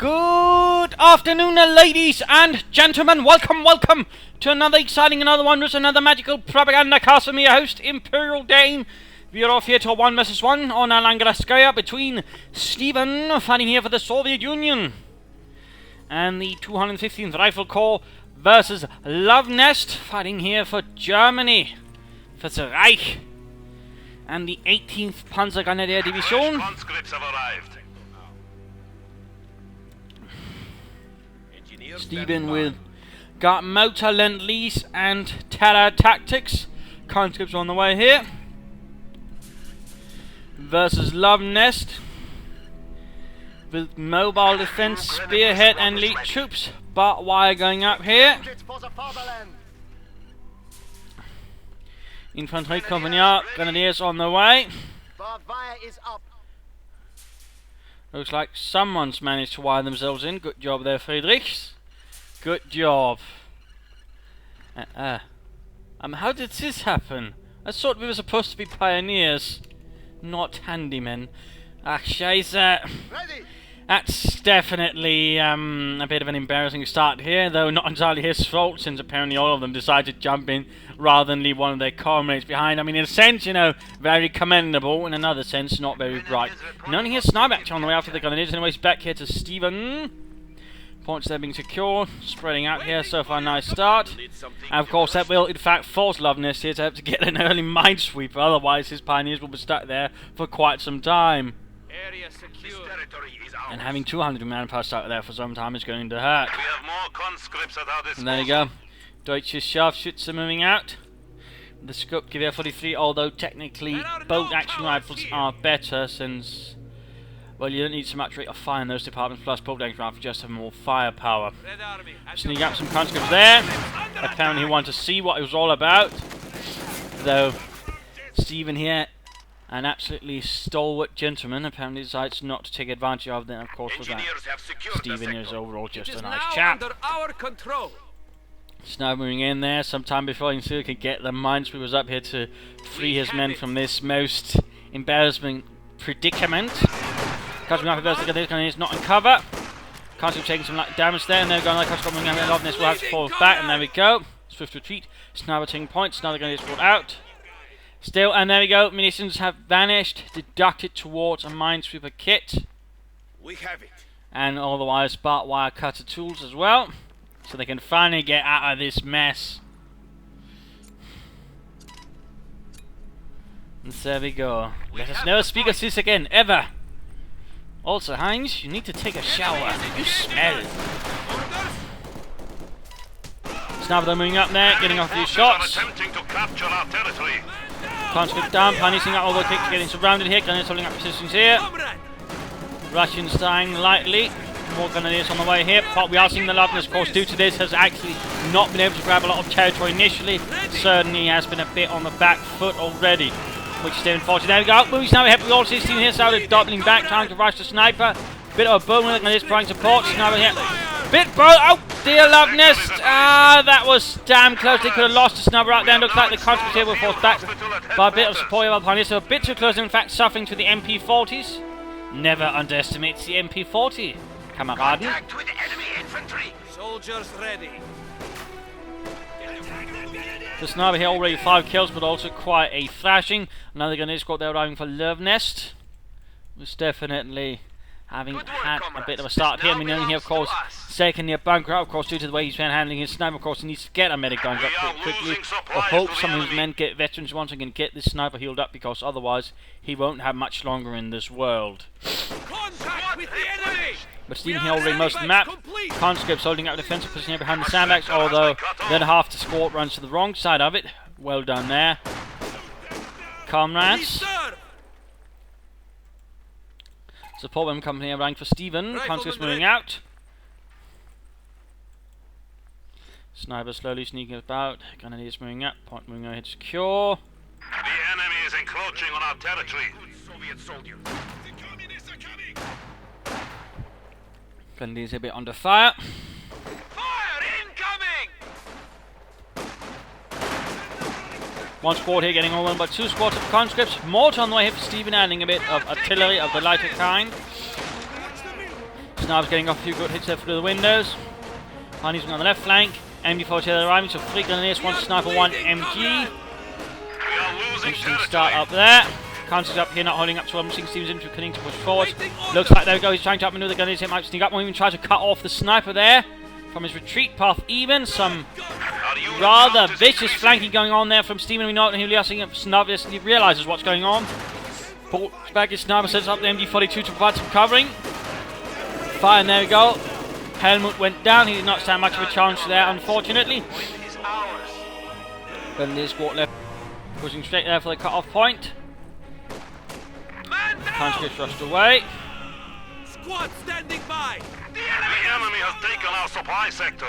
Good afternoon, ladies and gentlemen. Welcome to another exciting, another wondrous, another magical Propagandacast from your host, Imperial Dame. We are off here to a 1 vs 1 on Alangraskaya between Stephenn, fighting here for the Soviet Union, and the 215th Rifle Corps versus Luvnest, fighting here for Germany, for the Reich, and the 18th Panzergrenadier Division. Conscripts have arrived. Stephenn with got motor lend-lease and terror tactics. Conscripts on the way here. Versus Luvnest with mobile defense, spearhead and elite troops. Barbed wire going up here. Infantry Company Grenadiers on the way. Looks like someone's managed to wire themselves in. Good job there, Friedrichs. Good job. How did this happen? I thought we were supposed to be pioneers, not handymen. Ah, scheiße. That's definitely a bit of an embarrassing start here, though not entirely his fault, since apparently all of them decided to jump in rather than leave one of their comrades behind. I mean, in a sense, you know, very commendable. In another sense, not very bright. And only here's sniper action on the way after the grenades. Anyways, back here to Stephenn. Points there being secure, spreading out here, so far nice start. And of course that will in fact force Luvnest here to have to get an early minesweeper, otherwise his pioneers will be stuck there for quite some time. Area secure. And having 200 manpower stuck there for some time is going to hurt. We have more conscripts at our disposal. And there you go. Deutsche Scharfschütze moving out. The scope Gewehr 43, although technically both action rifles are better, since, well, you don't need so much rate of fire in those departments, plus both action rifles just have more firepower. Sneak up some conscripts there. Apparently he wanted to see what it was all about. Though Stephenn here, an absolutely stalwart gentleman, apparently decides not to take advantage of them. Of course, for that, Stephenn is overall just a nice chap. Snow moving in there sometime before he could get the minesweepers up here to free his men from this most embarrassing predicament. Conscript is not in cover. Conscript taking some damage there, and they're going like Conscript moving out. Luvnest will have to fall back, and there we go. Swift retreat. Sniper taking points. Another gun is brought out. Still, and there we go. Munitions have vanished, deducted towards a minesweeper kit. We have it. And otherwise, barbed wire cutter tools as well, so they can finally get out of this mess. And there we go. Let us never speak of this again, ever. Also, Heinz, you need to take a shower. You smell. Sniper moving up there, getting off these shots. Attempting to capture our territory. Conscript down, punishing out all the kicks, getting surrounded here. Grenadiers holding up resistance here. Russians dying lightly. More grenadiers on the way here. But we are seeing the Luvnest, of course, due to this, has actually not been able to grab a lot of territory initially. Certainly has been a bit on the back foot already, which is still unfortunate. There we go. Moving now ahead with all 16 here. Started doubling back, trying to rush the sniper. Bit of a boom with it, and trying support. Sniper here. Oh dear, Luvnest. That was damn close. They could have lost the sniper out there. Looks like the conscripts here were forced back by a bit of support of pioneers. So a bit too close, in fact, suffering to the MP40s. Never underestimate the MP40, Kameraden. Contact with enemy infantry. Soldiers ready. The sniper here already 5 kills, but also quite a thrashing. Another grenade squad there arriving for Luvnest. Was definitely having had a bit of a start here. I mean, only here, of course, second near bunker, of course, due to the way he's been handling his sniper. Of course, he needs to get a medic bunker up quickly, or hope some of his men get veterans once and can get this sniper healed up, because otherwise he won't have much longer in this world. Contact with the enemy. But Stephenn here already most of the map. Conscripts holding up defensive position here behind the sandbags, although then half the squad runs to the wrong side of it. Well done there, comrades. Support them company rank for Stephenn. Conscripts moving out. Sniper slowly sneaking about. Grenadiers moving up. Point moving ahead secure. The enemy is encroaching on our territory. Soviet soldiers. The communists are coming. Grenadiers a bit under fire. Fire incoming! One squad here getting over, but 2 squads of conscripts. Mortar on the way here for Stephenn, adding a bit of artillery of the lighter kind. Sniper Snipers getting off a few good hits there through the windows. Honey's on the left flank. MD4 to the right, so 3 Grenadiers, 1 Sniper, 1 MG. We are losing Interesting territory. start up there. Counters up here, not holding up to him. Seeing Stevens into cutting to push forward. Looks like there we go, he's trying to outmaneuver the Grenadiers. He might sneak up, won't even try to cut off the Sniper there. From his retreat path even. Some Our unit rather count is vicious increasing. flanking going on there from Stephenn. We know that he realises what's going on. Pulls back his Sniper, sets up the MD42 to provide some covering. Fire, and there we go. Helmut went down. He did not stand much of a chance there, unfortunately. Grenadier squad left, pushing straight there for the cut-off point. Punch gets rushed away. Squad standing by. The enemy has taken our supply sector.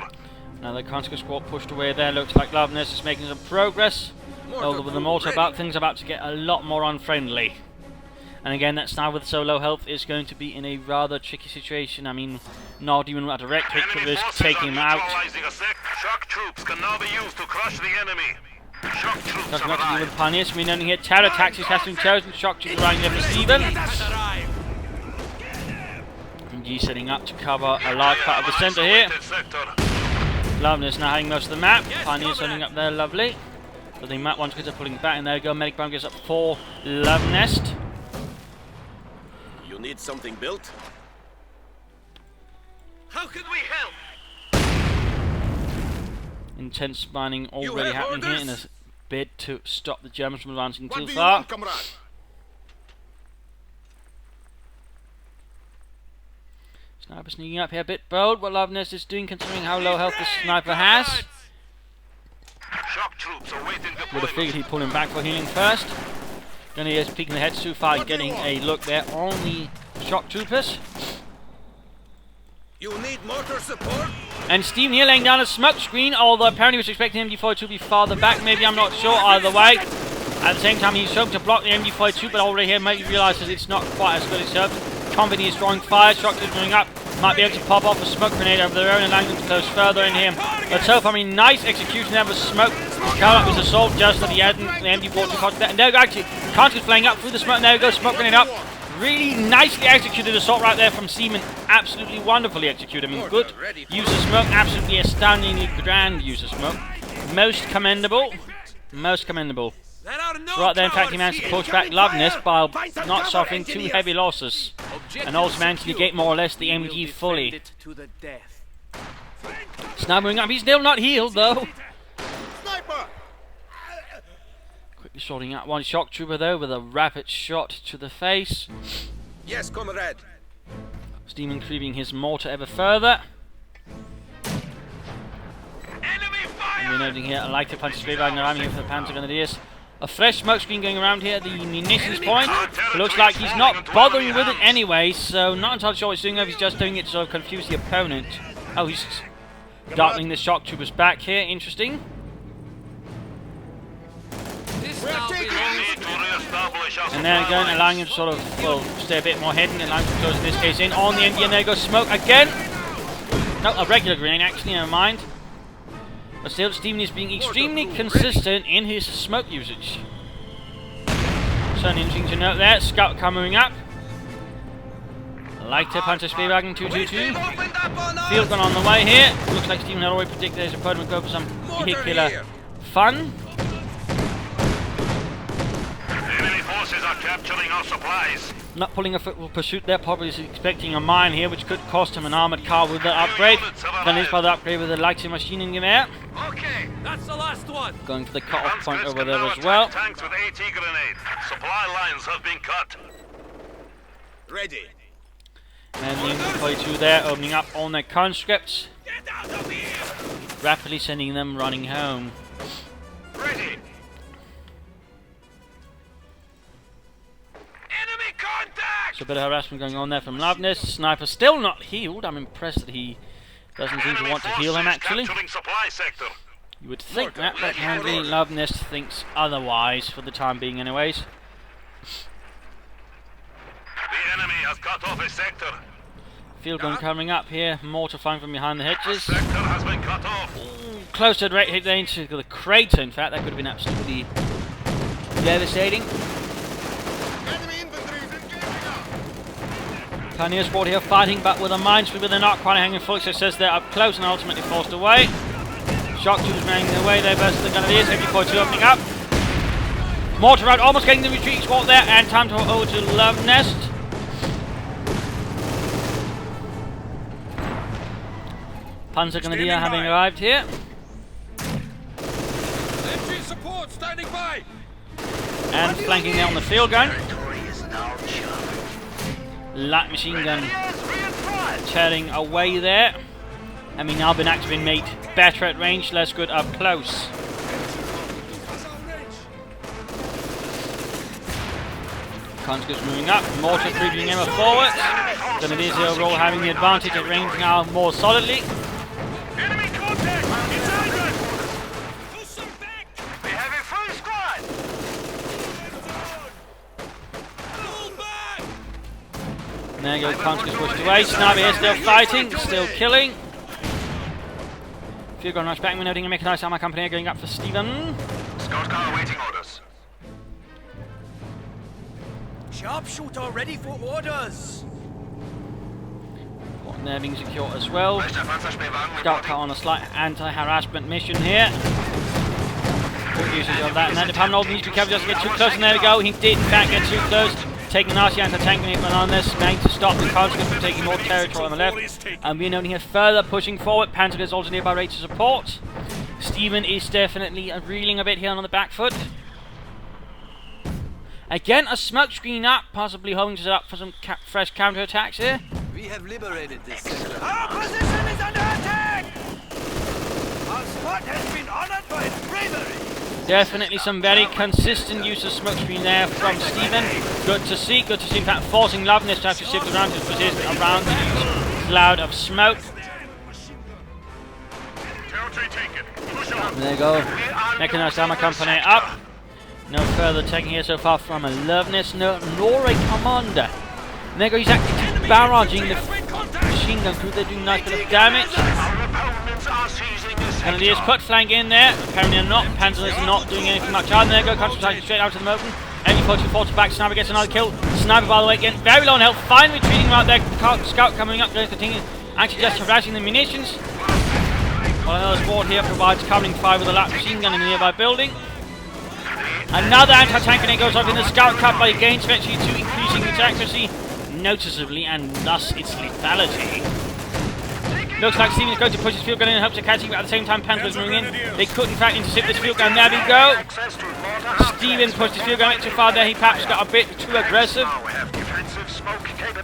Now the Conscript squad pushed away there. Looks like Luvnest is making some progress. Although with the mortar about, things are about to get a lot more unfriendly. And again, that Sniper with so low health is going to be in a rather tricky situation. I mean, not even a direct hit could Enemy risk forces taking are him out. neutralizing a shock troops can now be used to crush the enemy. Shock troops Doesn't have have to do arrived. with pioneers. We only here terror tactics has been chosen. Shock troops arriving there for Stephenn. Arrive. MG setting up to cover a large part of the centre here. Isolated sector. Luvnest now having most of the map. Pioneers setting up there, lovely. So the map once are pulling back, and there we go. Medic bomb gets up for Luvnest. You need something built? How can we help? Intense mining already have happening here in a orders? bid to stop the Germans from advancing What too do you far. want, comrade? Sniper sneaking up here, a bit bold. What Luvnest is doing, considering how low health the Sniper has. Shock troops awaiting Would have deployment. figured he'd pull him back for healing first. Grenadiers peeking the heads too far, getting a look there on the shock troopers. You need mortar support? And Stephenn here laying down a smoke screen, although apparently he was expecting MD42 to be farther back. Maybe, I'm not sure, either way. At the same time, he's hoping to block the MD42, but already here maybe realises it's not quite as good as hoped. Company is drawing fire, shock troops moving up. Might be able to pop off a smoke grenade over their own and allowing them to close further in here. But so far, I mean, nice execution there with smoke. Count up his assault just so the MD42 caught that. And there we go, actually, Conscript flying up through the smoke. And there we go, smoke grenade up. Really nicely executed assault right there from Stephenn. Absolutely wonderfully executed. I mean, good use of smoke. Absolutely astoundingly grand use of smoke. Most commendable. Most commendable. There are no Right there, in fact, he cowards managed to here. push back Luvnest by not suffering too heavy losses. And also managed to negate more or less the MG fully. Defend it to the death. Sniper moving up. He's still not healed, though. Sniper! Quickly sorting out one shock trooper, though, with a rapid shot to the face. Yes, comrade. Stephenn creeping his mortar ever further. Enemy And fire! we're noting here a lighter punch straight back around here for the Panther Grenadiers. A fresh smoke screen going around here at the munitions point. It looks like he's not bothering with it anyway, so not entirely sure what he's doing, if he's just doing it to sort of confuse the opponent. Oh, he's dartling the shock troopers back here. Interesting. This now We belongs need to re-establish our And there supply again, lines. allowing him to sort of, well, stay a bit more hidden, allowing him to close in this case in on the MD, and there goes smoke again. No, a regular grenade actually, never mind. But still, Stephenn is being extremely consistent in his smoke usage. Certainly interesting to note there. Scout coming up. Lighter Panther Speedwagon 222. Field gun on the way here. Looks like Stephenn had already predicted his opponent would go for some vehicular fun. Enemy forces are capturing our supplies. Not pulling a football pursuit there, probably is expecting a mine here, which could cost him an armoured car with the upgrade. Then is by the upgrade with the lighter machining gun there. Okay. That's the last one. Going for the cut-off point Conscripts over can there now as attack well. tanks with AT grenade. Supply lines have been cut. Ready. And the MD42 there, opening up on their conscripts. Get out of here. Rapidly sending them running home. Ready. Enemy contact! So a bit of harassment going on there from Luvnest. Sniper still not healed. I'm impressed that he doesn't seem to Enemy want to heal him forces actually. capturing supply sector. You would think that, but apparently Luvnest thinks otherwise for the time being anyways. The enemy has cut off a sector. Field gun coming up here, mortar firing from behind the hedges. Sector has been cut off. Close to direct hit there into the crater, in fact, that could have been absolutely devastating. Enemy infantry is engaging us. Pioneer squad here fighting, but with a minesweeper, they're not quite hanging full. So it says they're up close and ultimately forced away. Shock troops running their way there versus the Grenadiers. MP42 opening up. Mortar round, almost getting the retreat squad there, and time to over to Luvnest. Panther Grenadier having arrived here. MG support standing by. And flanking there on the field gun. Light machine gun tearing away there. Having now been actually made better at range, less good up close. Conscripts moving up, mortar creeping ever forward. Grenadiers overall having the advantage at range now more solidly. Enemy contact! It's Andrew! We have a full squad! And there you go, conscripts pushed away. Sniper here still fighting, still killing. Field gun rush back, we're noting a mechanized armor company going up for Stephenn. Scout car awaiting orders. Sharpshooter ready for orders. One there being secure as well. Leichter Panzerschmähwagen Scout car on a slight anti-harassment mission here. Good usage of that, and that department needs to be careful just to get too close, and there we go. He did in fact get too close. Taking an RC anti-tank unit on this, managed to stop the conscripts from taking more territory on the left. And we're noting here further pushing forward. Panther is also nearby ready to support. Stephenn is definitely reeling a bit here on the back foot. Again, a smoke screen up, possibly hoping to set up for some fresh counter-attacks here. We have liberated this sector. Our position is under attack. Our squad has been honored by its bravery. Definitely some very consistent use of smoke screen there from Stephenn. Good to see, in fact, forcing Luvnest to have to shift around his position around the cloud of smoke. Territory taken. Push on. There you go, mechanized armor company up. No further taking here so far from a Luvnest, nor a commander. And there you go, he's actually barraging the machine gun crew. They're doing a nice bit of damage. Our opponents are seizing the sector. Grenadiers cut flank in there. Apparently they're not. Panther is not doing anything much. And there you go, concentrating straight out to the open. MP42 falls back. Sniper gets another kill. Sniper, by the way, getting very low on health. Fine retreating right there. Scout coming up, going to continue. Actually just harassing the munitions. While another squad here provides covering fire with a light machine gun in the nearby building. Another anti-tank grenade goes off in the scout cut, but it gains eventually to increasing its accuracy noticeably and thus its lethality. Looks like Stephenn is going to push his field gun in hopes of catching, but at the same time Panther is moving in. They could in fact intercept this field gun. There we go. Stephenn pushed his field gun a bit too far there. He perhaps got a bit too aggressive.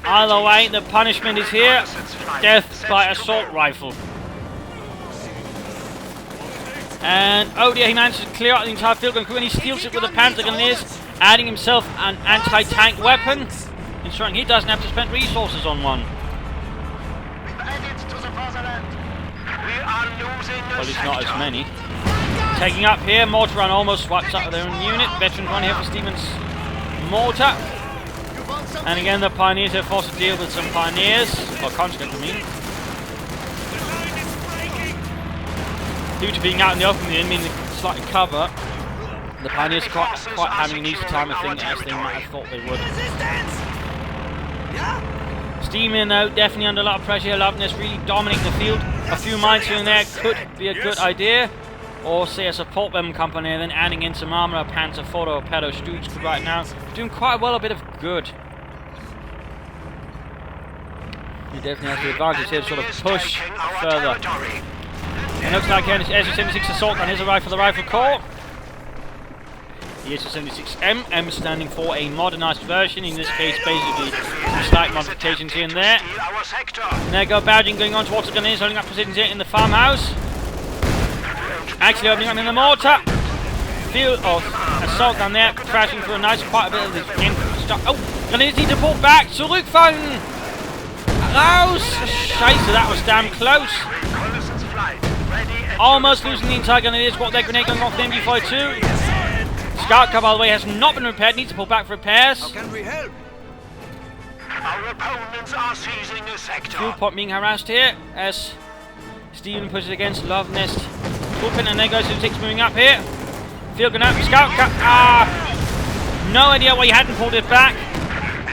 Either way, the punishment is here. Death by assault rifle. And oh dear, he managed to clear out the entire field gun crew, and he steals it with the Panther Grenadiers, adding himself an anti-tank weapon, ensuring he doesn't have to spend resources on one. Well, it's not as many. Taking up here, mortar run almost wipes out their own unit. Veteran run here for Stephenn's mortar. And again, the Pioneers are forced to deal with some Pioneers, or conscripts, I mean. Due to being out in the open, the enemy in the slight cover, the Pioneers are quite having an easy time of things as they might have thought they would. Stephenn, though, definitely under a lot of pressure. Luvnest really dominating the field. A few mines here and there could be a good idea. Or say a support weapon company, and then adding in some armor, a Panther, photo, or pedo Stooge could right now doing quite well, a bit of good. He definitely has the advantage here to sort of push further. It looks like an SU-76 assault gun is arrived for the Rifle Corps. The SU-76M, M standing for a modernised version, in this case basically some slight modifications here and there. And there go Badging going on towards the Grenadiers, holding up positions here in the farmhouse. Actually opening up in the mortar. Field of assault gun there, crashing through a nice quite a bit of the infrastructure. Oh, Grenadiers need to pull back. Zurückfallen! Raus! Scheiße, that was damn close. Almost losing the entire Grenadier squad. Their grenade going off the MG42. Scout car, by the way, has not been repaired. Needs to pull back for repairs. How can we help? Our opponents are seizing the sector. Fuel point being harassed here as Stephenn pushes against Luvnest. Open, and there goes the 6 moving up here. Field gun out. Scout car. No idea why he hadn't pulled it back.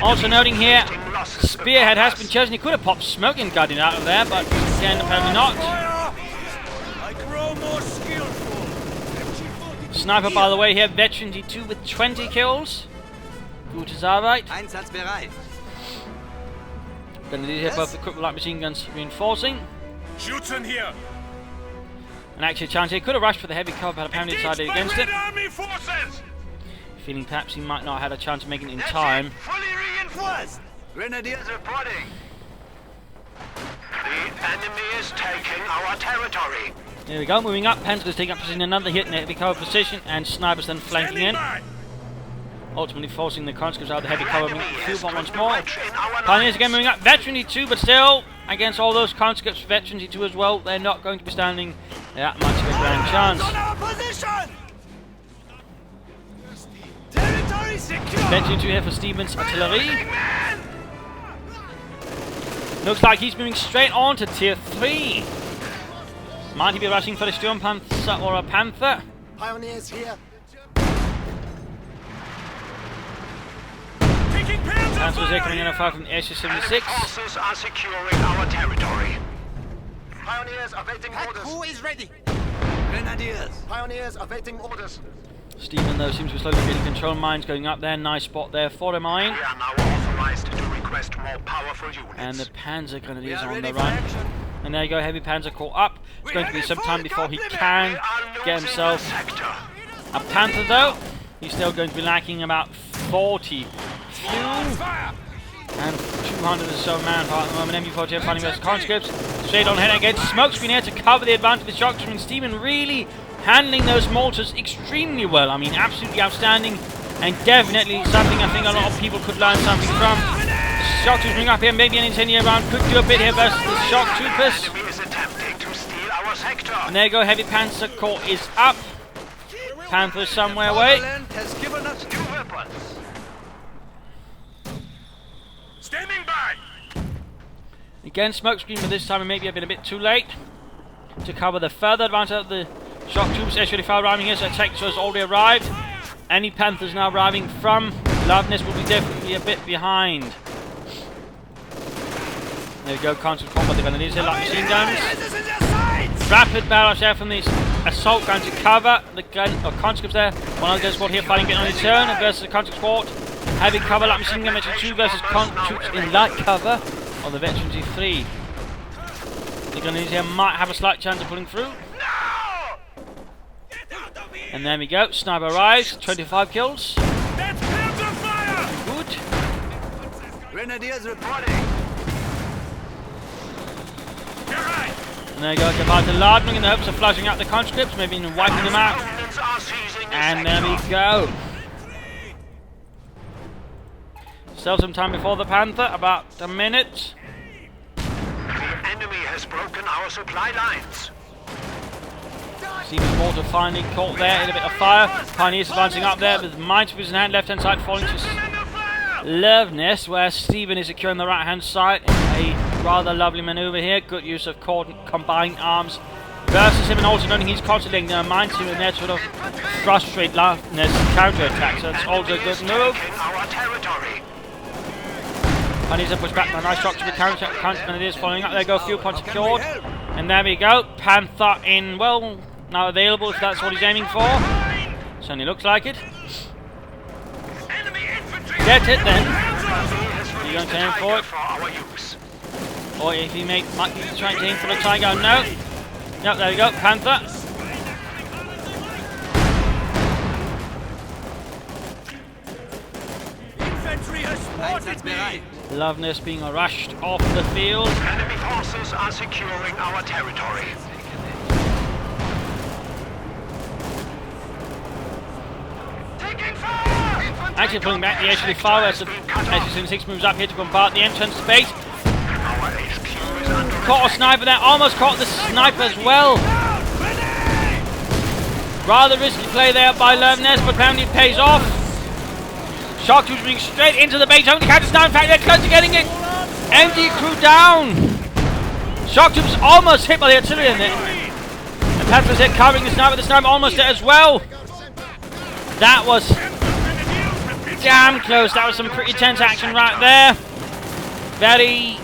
Also noting here, losses. Spearhead has been chosen. He could have popped smoking guarding out of there, but again, apparently not. I grow more skillful. Sniper, by the way, here, Veteran D2 with 20 kills. Gutes Arbeit. Einsatzbereit. Grenadiers here, both equipped with light machine guns reinforcing. Schützen here. And actually, a chance here could have rushed for the heavy cover, but apparently decided against it. Army forces. Feeling perhaps he might not have had a chance of making it in time. Fully reinforced. Grenadiers Reporting. The enemy is taking our territory. There we go, moving up. Panther's taking up position, another hit in the heavy cover position, and Snipers then flanking in. Ultimately forcing the conscripts out of the heavy cover, moving field bomb once more. Pioneers again moving up. Veteran D2, but still, against all those conscripts, Veteran D2 as well, they're not going to be standing that much of a grand chance. On our position. Territory secure. Veteran D2 here for Stephenn's artillery. Looks like he's moving straight on to tier 3. Might he be rushing for the Sturm Panther or a Panther? Pioneers here. Panthers here coming in a fire from the SU-76. Forces are securing our territory. Pioneers awaiting orders. Who is ready? Grenadiers. Pioneers awaiting orders. Stephenn, though, seems to be slowly getting control. Mines going up there. Nice spot there for the mine. We are now authorized to request more powerful units. And the Panzer Grenadiers are on ready the for run. action. And there you go, heavy Panzer caught up. It's going to be some time before he can get himself a Panther, though. He's still going to be lacking about 40 fuel and 200 or so manpower at the moment. MU-40 finding those conscripts. Straight on head against Smokescreen here to cover the advantage of the shock troops. And Stephenn really handling those mortars extremely well. I mean, absolutely outstanding. And definitely something I think a lot of people could learn something from. Shock troopers bring up here, maybe an incendiary round could do a bit here versus the shock troopers. Enemy is attempting to steal our sector. And there you go, heavy Panzer Corps is up. Panther's somewhere away. Fatherland has given us New weapons. Standing by. Again, Smokescreen, but this time it may be a bit too late to cover the further advance of the shock troops. SU-35 arriving here, so Texas has already arrived. Any Panthers now arriving from Luvnest will be definitely a bit behind. There we go, constant combat. They're going to need to light machine guns. Rapid barrel share from these assault guns to cover the gun or conscripts there. One other squad here fighting a bit on its turn versus the conscript squad. Heavy cover, light machine gun veteran 2 versus troops in light cover of the veteran G3. The Grenadiers here might have a slight chance of pulling through. And there we go, sniper arrives, 25 kills. Good. Grenadiers reporting. And there you go, about to Lardning in the hopes of flushing out the conscripts, maybe even wiping them out. And there we go. Still some time before the Panther, about a minute. The enemy has broken our supply lines. Stephen's mortar finally caught there in a bit of fire. Pioneers advancing up there with minesweepers in hand, left hand side falling to Luvnest, where Stephenn is securing the right hand side. A rather lovely maneuver here. Good use of combined arms versus him, and also noting he's constantly minesweeper in there to sort of frustrate Luvnest's counter attack. So it's also a good move. Pioneers are pushed back by a nice shot to the counter attack. And it is following up. There go, fuel points secured. And there we go. Panther in, well, now available if that's what he's aiming for. Certainly looks like it. Get it then. Are you going to aim for it? Or if he might be trying to aim for the Tiger. No. Yep, there we go. Panther. infantry has spotted me. Luvnest being rushed off the field. Enemy forces are securing our territory. Taking fire! Actually pulling back the SU-5 as the SU-76 moves up here to bombard the entrance space. Our HQ is under Caught a sniper there, almost caught the sniper as well. Rather risky play there by Luvnest, but apparently it pays off. Shock troops moving straight into the base, only counter down. In fact, they're close to getting it. MD crew down. Shock troops almost hit by the artillery in there. And Panther's hit covering the sniper almost hit as well. That was damn close. That was some pretty tense action right there. Very,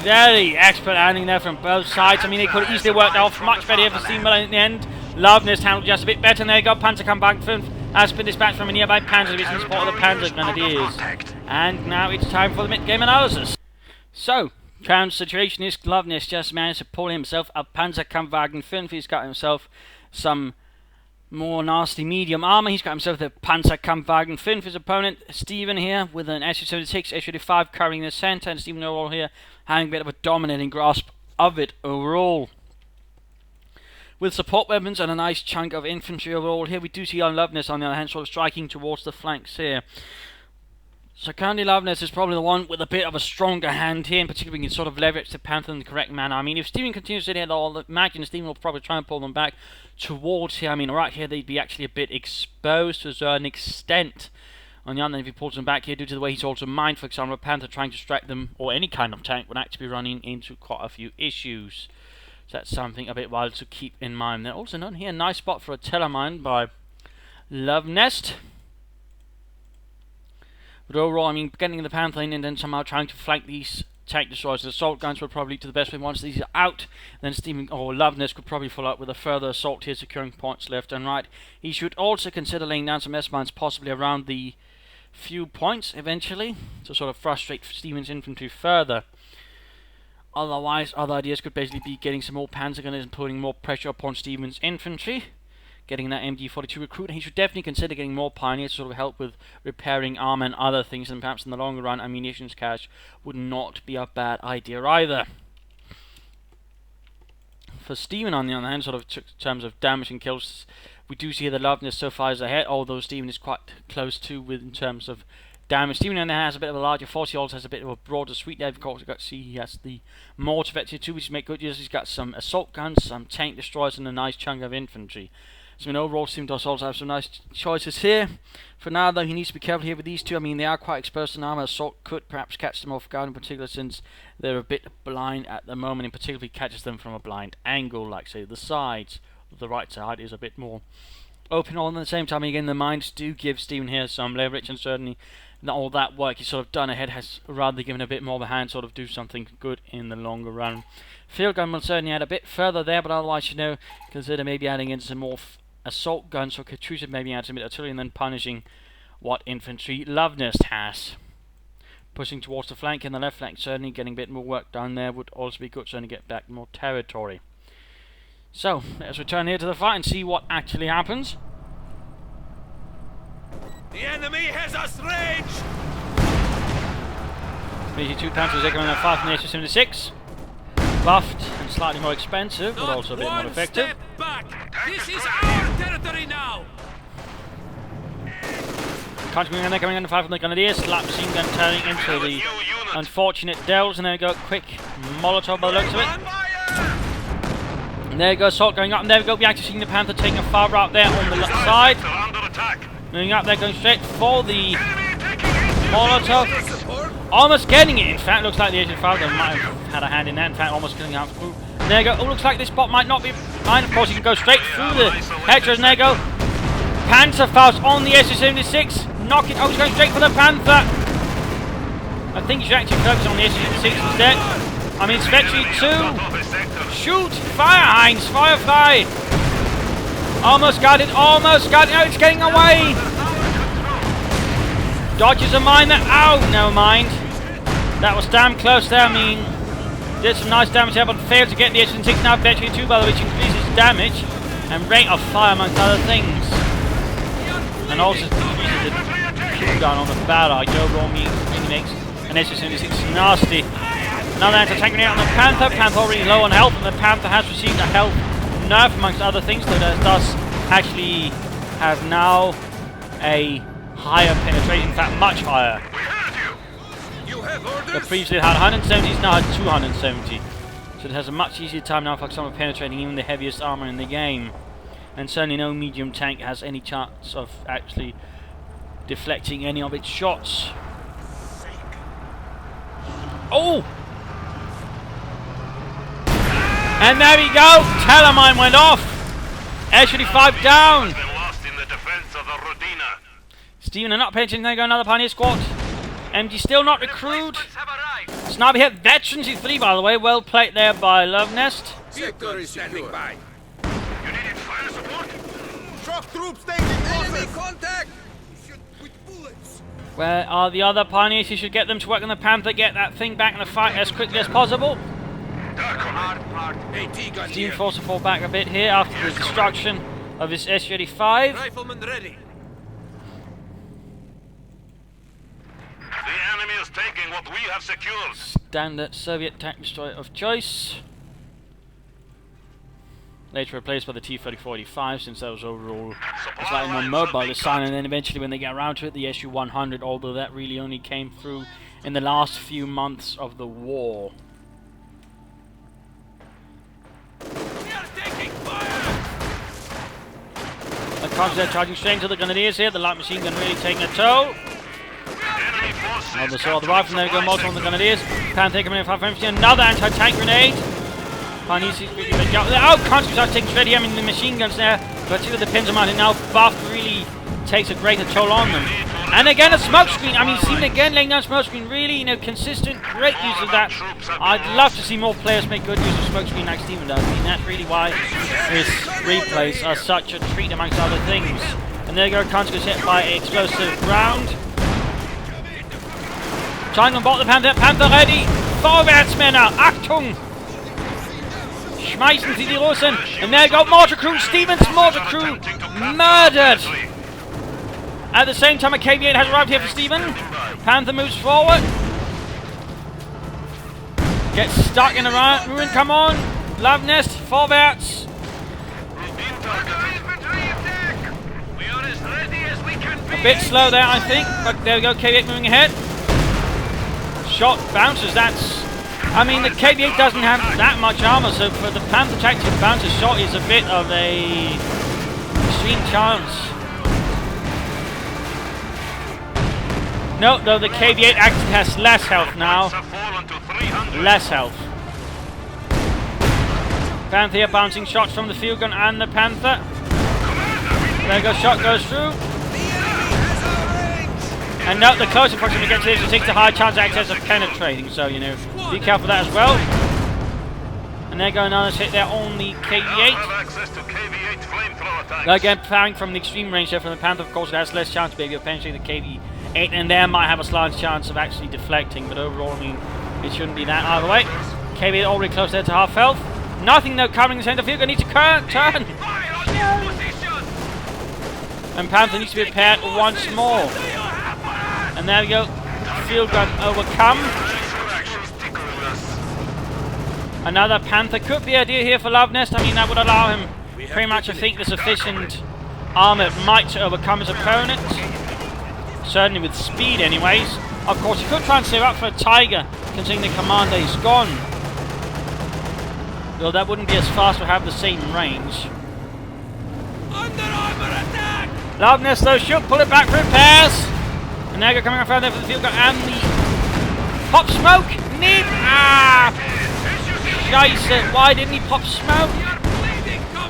very expert landing there from both sides. I mean, it could have easily worked out much better for Stephenn in the end. Luvnest handled just a bit better, and there you go. Panther come back. Has been dispatched from a nearby Panther in support of the Panther Grenadiers. And now it's time for the mid-game analysis. So, current situation is Luvnest just managed to pull himself a Panzerkampfwagen 5. He's got himself some more nasty medium armor. He's got himself the Panzerkampfwagen 5. His opponent, Stephenn here, with an SU-76, SU-85 covering the center, and Stephenn overall here having a bit of a dominating grasp of it overall. With support weapons and a nice chunk of infantry overall here, we do see on Luvnest on the other hand sort of striking towards the flanks here. So currently Luvnest is probably the one with a bit of a stronger hand here, in particular we can sort of leverage the Panther in the correct manner. I mean, if Stephenn continues to hit all, imagine Stephenn will probably try and pull them back towards here. I mean, right here they'd be actually a bit exposed to a certain extent. On the other hand, if he pulls them back here, due to the way he's also mined, for example, a Panther trying to strike them, or any kind of tank, would actually be running into quite a few issues. So that's something a bit wild to keep in mind. They're also known here, nice spot for a telemine by Luvnest. But overall, I mean, getting the Panther in and then somehow trying to flank these tank destroyers. The assault guns will probably lead to the best way. Once these are out, then Stephenn or Luvnest could probably follow up with a further assault here, securing points left and right. He should also consider laying down some S-mines possibly around the few points eventually, to sort of frustrate Stephenn's infantry further. Otherwise, other ideas could basically be getting some more Panzer gunners and putting more pressure upon Stephenn's infantry. Getting that MG42 recruit. He should definitely consider getting more pioneers to sort of help with repairing armor and other things, and perhaps in the longer run, ammunitions cache would not be a bad idea either. For Stephenn, on the other hand, sort of in terms of damage and kills, we do see the Luvnest so far is ahead, although Stephenn is quite close to with in terms of damage. Stephenn on there has a bit of a larger force. He also has a bit of a broader suite there. Of course, you've got to see he has the mortar vector too, which make good use. He's got some assault guns, some tank destroyers, and a nice chunk of infantry. So, I mean, overall, Stephenn does also have some nice choices here. For now, though, he needs to be careful here with these two. I mean, they are quite exposed in armor. Assault could perhaps catch them off guard, in particular, since they're a bit blind at the moment. In particular, if he catches them from a blind angle, like, say, the sides. The right side is a bit more open. All at the same time, again, the mines do give Stephenn here some leverage, and certainly all that work he's sort of done ahead has rather given a bit more of a hand, sort of do something good in the longer run. Field gun will certainly add a bit further there, but otherwise, you know, consider maybe adding in some more assault guns, or COH2 maybe add some artillery, and then punishing what infantry Luvnest has. Pushing towards the flank, and the left flank certainly getting a bit more work done there would also be good, certainly get back more territory. So, let's return here to the fight and see what actually happens. The enemy has us ranged! 22 Panthers recommend a 5 from the SU-76. Buffed and slightly more expensive, but also a bit more effective. Step back. This is our territory now! Continuing and coming under 5 from the Grenadiers. Slap machine gun turning into the unfortunate Dells, and there we go, quick Molotov by the looks of it. And there we go, assault going up, and there we go, we actually seeing the Panther taking a far route there on the left side. Moving up there, going straight for the Molotov. Almost getting it, in fact. Looks like the Asian Falcon might have had a hand in that. In fact, almost killing out through. And there you go. Oh, looks like this spot might not be mine. Of course, you can go straight through the Hectors. And there you go. Panzerfaust on the SU-76. Knock it. Oh, he's going straight for the Panther. I think you should actually focus on the SU-76 instead. I mean, it's Vetri 2. Shoot! Fire, Heinz! Firefly! Almost got it, almost got it. Oh, it's getting away! Dodges a mine there. Ow! Never mind. That was damn close there. I mean, did some nice damage there, but failed to get the SU-76. Now Vetri 2, by the way, which increases damage and rate of fire, amongst other things. And also increases the cooldown on the barrel. The overall really makes an SU-76 nasty. Another anti-tank grenade on the Panther. Panther already low on health, and the Panther has received a health nerf amongst other things, so that does actually have now a higher penetration, in fact much higher. The previously had 170, it's now had 270. So it has a much easier time now, for example, penetrating even the heaviest armor in the game. And certainly no medium tank has any chance of actually deflecting any of its shots. Oh! And there we go! Telemine went off! SU-85 down! Stephenn are not pension, there go another Pioneer squad. MG still not recruited. Sniper hit. Veterans E3, by the way. Well played there by Luvnest. Sector is standing by. You needed fire support? Shock troops taking enemy contact! Shoot with bullets. Where are the other pioneers? You should get them to work on the Panther, get that thing back in the fight as quickly as possible. AT gun Team here. forced to fall back a bit here after the destruction of his SU-85. Rifleman ready. The enemy is taking what we have secured. Standard Soviet tank destroyer of choice. Later replaced by the T-34-85 since that was overall slightly more mobile this time, and then eventually when they get around to it, the SU-100, although that really only came through in the last few months of the war. We are taking fire! The Cubs are charging straight into the Grenadiers here, the light machine gun really taking a toll. Enemy forces Another saw the rifle, there we go, multiple on the Grenadiers. Panther coming in 550, another anti-tank grenade. Oh, Country starts taking straight here. I mean, the machine guns there. But see with the pins on it now, buff really takes a greater toll on them. And again, a smoke screen. I mean, seen again laying down smoke screen. Really, consistent, great use of that. I'd love to see more players make good use of smoke screen like Stephenn does. I mean, that's really why his replays are such a treat amongst other things. And there you go, Country gets hit by explosive round. Trying to bot the Panther. Panther ready. Vorwärts, Männer. Achtung! Schmeißen sie die Russen. And there you go, mortar crew. Stephenn's mortar crew murdered. At the same time, a KV-8 has arrived here for Stephenn. Panther moves forward. Gets stuck in a ruin. Come on. Luvnest, vorwärts. We are as ready as we can be. A bit slow there, I think. But there we go, KV-8 moving ahead. Shot bounces, that's... I mean, the KV-8 doesn't have that much armor, so for the Panther tactic, bouncer shot is a bit of a extreme chance. No, the KV-8 actually has less health now. Less health. Panther here bouncing shots from the field gun and the Panther. There goes, shot goes through. And note the closer proximity gets to this, it takes a high chance of access of penetrating, so be careful of that as well. And there go another hit there on the KV-8. Again, firing from the extreme range there from the Panther, of course, it has less chance to be able to penetrate the KV-8, and there might have a slight chance of actually deflecting, but overall, I mean, it shouldn't be that either way. KV-8 already close there to half health. Nothing though covering the center field, I need to turn. And Panther needs to be repaired once more. And there we go, field gun overcome. Another Panther could be a deal here for Luvnest. I mean, that would allow him pretty much, I think, the sufficient armor might to overcome his opponent. Certainly with speed anyways. Of course, he could try and save up for a Tiger, considering the commander is gone. Though that wouldn't be as fast or have the same range. Under armor attack! Luvnest though should pull it back for repairs. And now you're coming around there for the field gun and the pop smoke. Scheiße, why didn't he pop smoke?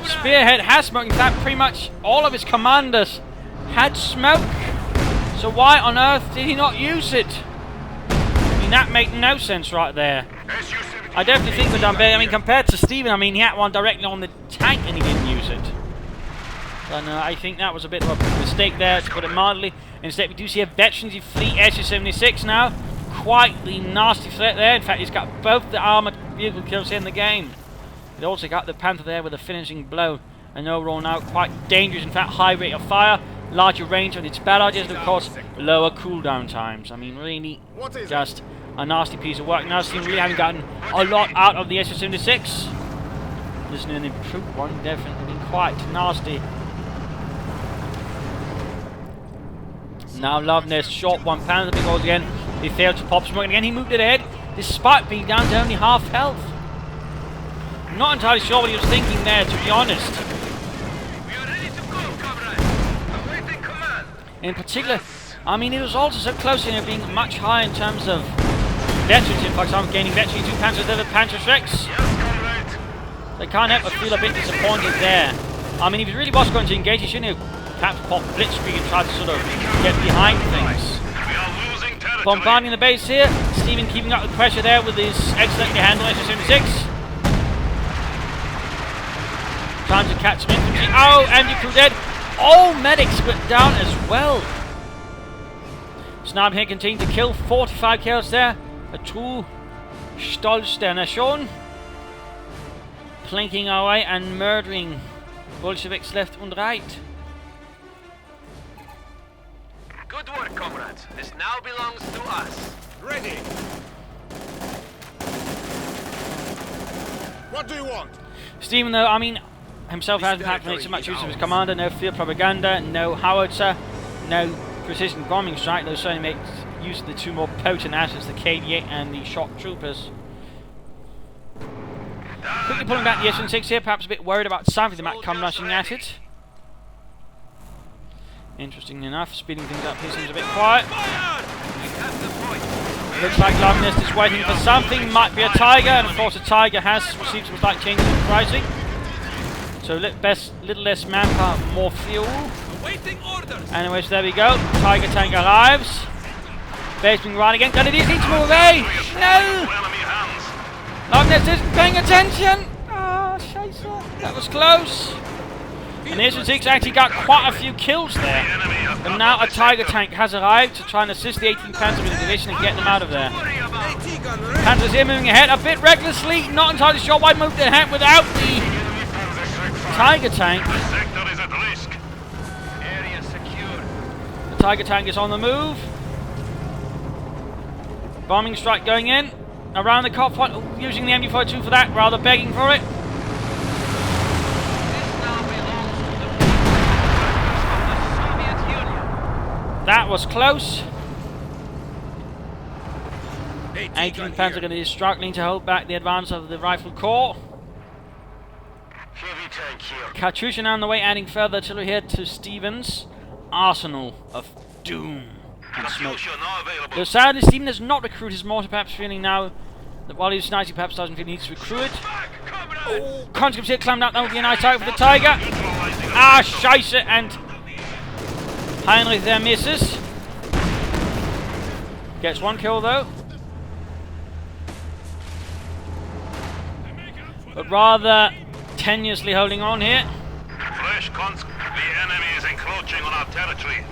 Spearhead has smoke. In fact, pretty much all of his commanders had smoke. So why on earth did he not use it? I mean, that made no sense right there. I definitely think we're done better. I mean, compared to Stephenn, I mean, he had one directly on the tank and he didn't use it. And I think that was a bit of a mistake there, to put it mildly. Instead, we do see a veteran fleet SU-76 now. Quite the nasty threat there. In fact, he's got both the armoured vehicle kills in the game. He's also got the Panther there with a finishing blow. And overall now quite dangerous. In fact, high rate of fire, larger range on its barrages, and of course, lower cooldown times. I mean, really, just a nasty piece of work. Now, Stephenn really haven't gotten a lot out of the SU-76. This is an improved one, definitely quite nasty. Now Luvnest shot one Panther because again he failed to pop smoke, and again he moved it ahead despite being down to only half health. I'm not entirely sure what he was thinking there, to be honest. We are ready to go, comrade. Awaiting command. In particular, I mean, it was also so close to being much higher in terms of veterans. For example, gaining veteran 2 Panthers there with Panther Rex. They can't help but feel a bit disappointed there. I mean, if he really was going to engage, he shouldn't have perhaps pop blitzkrieg and try to sort of get behind things. We are losing territory. bombarding the base here. Stephenn keeping up with pressure there with his excellently handled SS-76. Trying to catch some infantry. Oh, and your crew dead. All medics went down as well. Snab here continuing to kill. 45 kills there. A true Stolz der Nation. Planking our way and murdering Bolsheviks left and right. Good work, comrades. This now belongs to us. Ready. What do you want? Stephenn, though, I mean, himself hasn't had to make so much use of his commander. No field propaganda, no howitzer, no precision bombing strike. Those certainly makes use of the two more potent assets, the KV-8 and the shock troopers. Quickly pulling back the S-16 here, perhaps a bit worried about something that might come rushing at it. Interestingly enough, speeding things up here seems a bit quiet. Looks like Luvnest is waiting for something, might be a Tiger, and of course a Tiger has received some slight changes in pricing. So little less manpower, more fuel. Anyways, there we go. Tiger tank arrives. Base being run again. Grenadiers need to move away! No! Luvnest isn't paying attention! Ah, scheiße. That was close. And the S-16 actually got quite a few kills there. And now a Tiger tank has arrived to try and assist the 18th Panther with the division and get them out of there. Panther's here moving ahead a bit recklessly. Not entirely sure why moved ahead without the Tiger tank. The Tiger tank is on the move. Bombing strike going in. Around the cockpit, using the MG-42 for that, rather begging for it. That was close. 18th Panther is struggling to hold back the advance of the Rifle Corps. Katyusha on the way, adding further artillery here to Stephenn's arsenal of doom and smoke. Though sadly, Stephenn does not recruit his mortar, perhaps feeling now that while he's sniping, perhaps doesn't feel he needs to recruit. Oh, conscripts here climbed out, that would be a nice target for the Tiger. Ah, scheisse, and Heinrich there misses. Gets one kill though. But rather tenuously holding on here. Fresh conscript. The enemy is encroaching on our territory.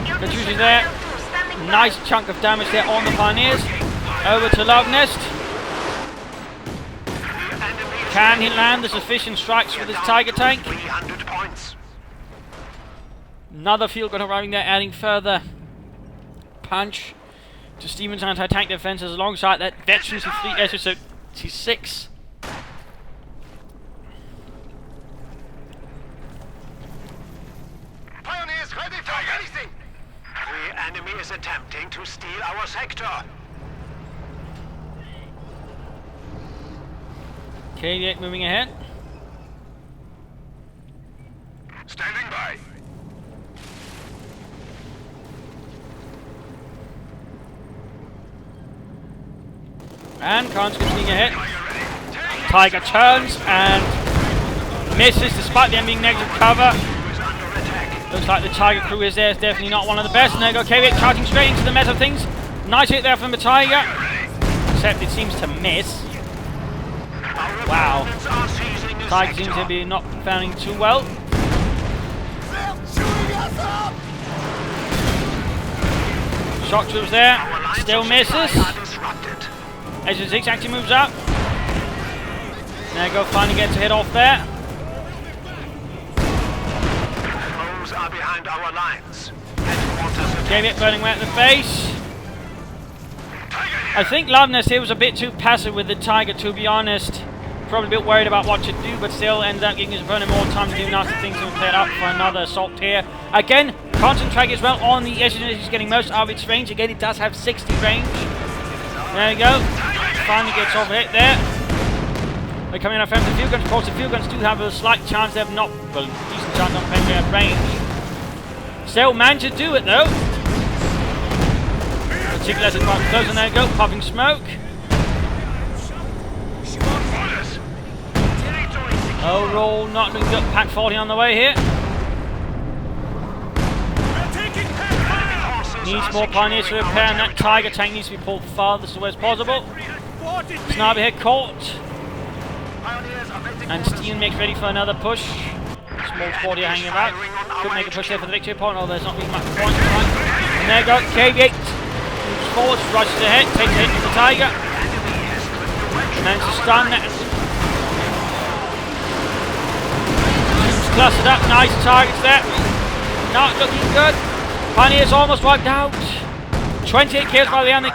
Katyusha there. Nice chunk of damage there on the Pioneers. Over to Luvnest. Can he land the sufficient strikes with his Tiger tank? Another field gun arriving there, adding further punch to Stephenn's anti-tank defences alongside that veteran fleet SS-76. Pioneers ready for anything! The enemy is attempting to steal our sector. KV-8 moving ahead. Standing by. And conscripts moving ahead. Tiger turns and misses despite them being negative cover. Looks like the Tiger crew is there. It's definitely not one of the best. And there you go, KV-8 charging straight into the mess of things. Nice hit there from the Tiger. Except it seems to miss. Wow. Tiger seems to be not faring too well. Shock troops there. Still misses. SS-6 actually moves up. There you go, finally gets a hit off there. Foes are behind our lines. KV-8 burning away at the base. I think Luvnest here was a bit too passive with the Tiger, to be honest. Probably a bit worried about what to do, but still ended up giving his opponent more time to do nasty things and set up for another assault here. Again, concentrate as well on the SS-6 is getting most of its range. Again, it does have 60 range. There you go. Finally gets off hit there. They're coming up from the field guns. Of course, the field guns do have a slight chance. They have not, well, decent chance of playing their range. Still managed to do it though. Particularly as it comes close, and there you go, popping smoke. Overall, not looking good. Pack 40 on the way here. Needs more pioneers to repair, and that Tiger tank needs to be pulled farthest away as possible. Sniper here caught. And Stephenn makes ready for another push. Small squad here hanging about. Could make a push there for the victory point, although there's not really much point. And there you go, KV8 moves forward, rushes ahead, takes a hit from the Tiger. And then to stun that. Clustered up, nice targets there. Not looking good. Pioneer's almost wiped out. 28 kills by the end.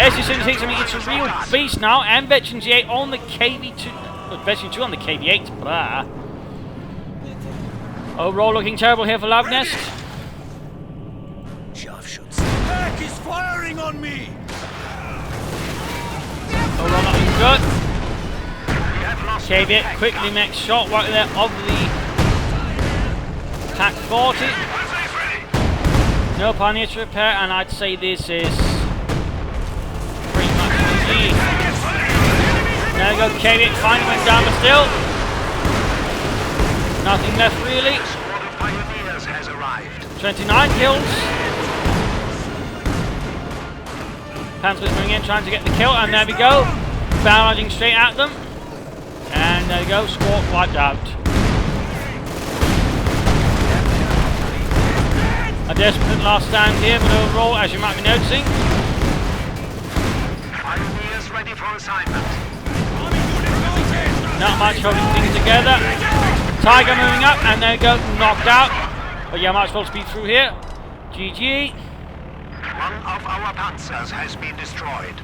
SU-76, I mean, it's a real beast now. And Veteran G8 on the KV2. Veteran 2 on the KV8. Blah. Overall, looking terrible here for Luvnest. Heck is firing on me! Overall, not looking good. KV8 quickly makes shot right there of the TAC 40. No pioneer to repair, and I'd say this is pretty much GG. There we go, KV8 finally went down, but still nothing left really. 29 kills. Panther's coming in, trying to get the kill, and there we go. Barraging straight at them. And there we go, squad wiped out. A desperate last stand here, but overall, as you might be noticing, Pioneers ready for assignment. not much holding things together. Tiger moving up, and there we go, knocked out. But yeah, might as well speed through here. GG. One of our Panthers has been destroyed.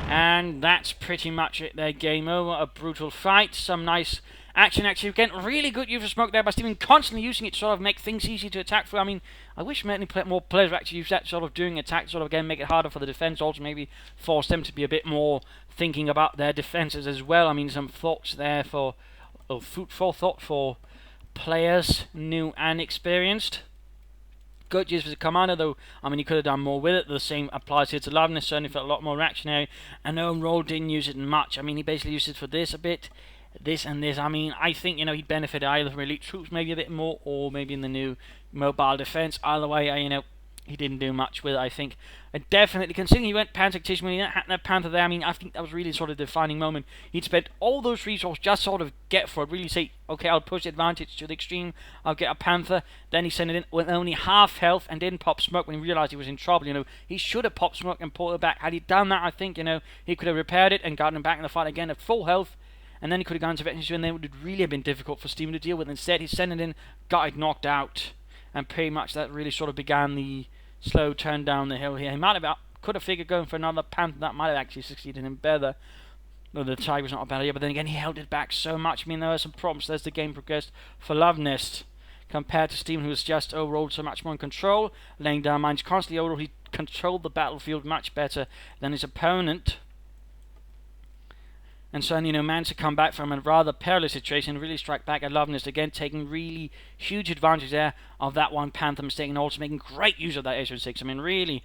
And that's pretty much it there, game over. A brutal fight, some nice action actually. Again, really good use of smoke there by Stephenn, constantly using it to sort of make things easy to attack through. I mean, I wish many more players would actually use that sort of doing attack, sort of again make it harder for the defense, also maybe force them to be a bit more thinking about their defenses as well. I mean, some thoughts there for, food for thought for players, new and experienced. Good use as a commander, though. I mean, he could have done more with it. The same applies here to Luvnest. Certainly felt a lot more reactionary. And overall didn't use it much. I mean, he basically used it for this a bit, this and this. I mean, I think, you know, he'd benefit either from elite troops maybe a bit more, or maybe in the new mobile defense. Either way, you know, he didn't do much with it, I think. And definitely, considering he went Panther tactician when he had that Panther there, I mean, I think that was really sort of the defining moment. He'd spent all those resources just sort of get for it, really say, okay, I'll push the advantage to the extreme, I'll get a Panther. Then he sent it in with only half health and didn't pop smoke when he realised he was in trouble. You know, he should have popped smoke and pulled it back. Had he done that, I think, you know, he could have repaired it and gotten him back in the fight again at full health. And then he could have gone to Veteran 2, and then it would really have been difficult for Stephenn to deal with. Instead, he sent it in, got it knocked out. And pretty much that really sort of began the slow turn down the hill here. He might have could have figured going for another Panther. That might have actually succeeded him better. Though the Tiger was not a bad idea, but then again he held it back so much. I mean, there were some problems as the game progressed for Luvnest compared to Stephenn, who was just overall so much more in control, laying down mines constantly. Overall, he controlled the battlefield much better than his opponent. And so, you know, managed to come back from a rather perilous situation and really strike back at Luvnest, again taking really huge advantage there of that one Panther mistake, and also making great use of that SU-6. I mean, really,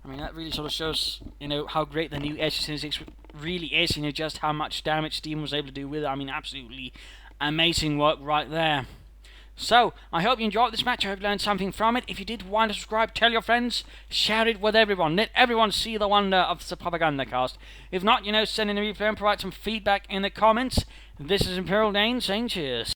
that really sort of shows, you know, how great the new SU-6 really is, you know, just how much damage Stephenn was able to do with it. I mean, absolutely amazing work right there. So, I hope you enjoyed this match. I hope you learned something from it. If you did, why not subscribe, tell your friends, share it with everyone. Let everyone see the wonder of the Propagandacast. If not, you know, send in a replay and provide some feedback in the comments. This is Imperial Dane saying cheers.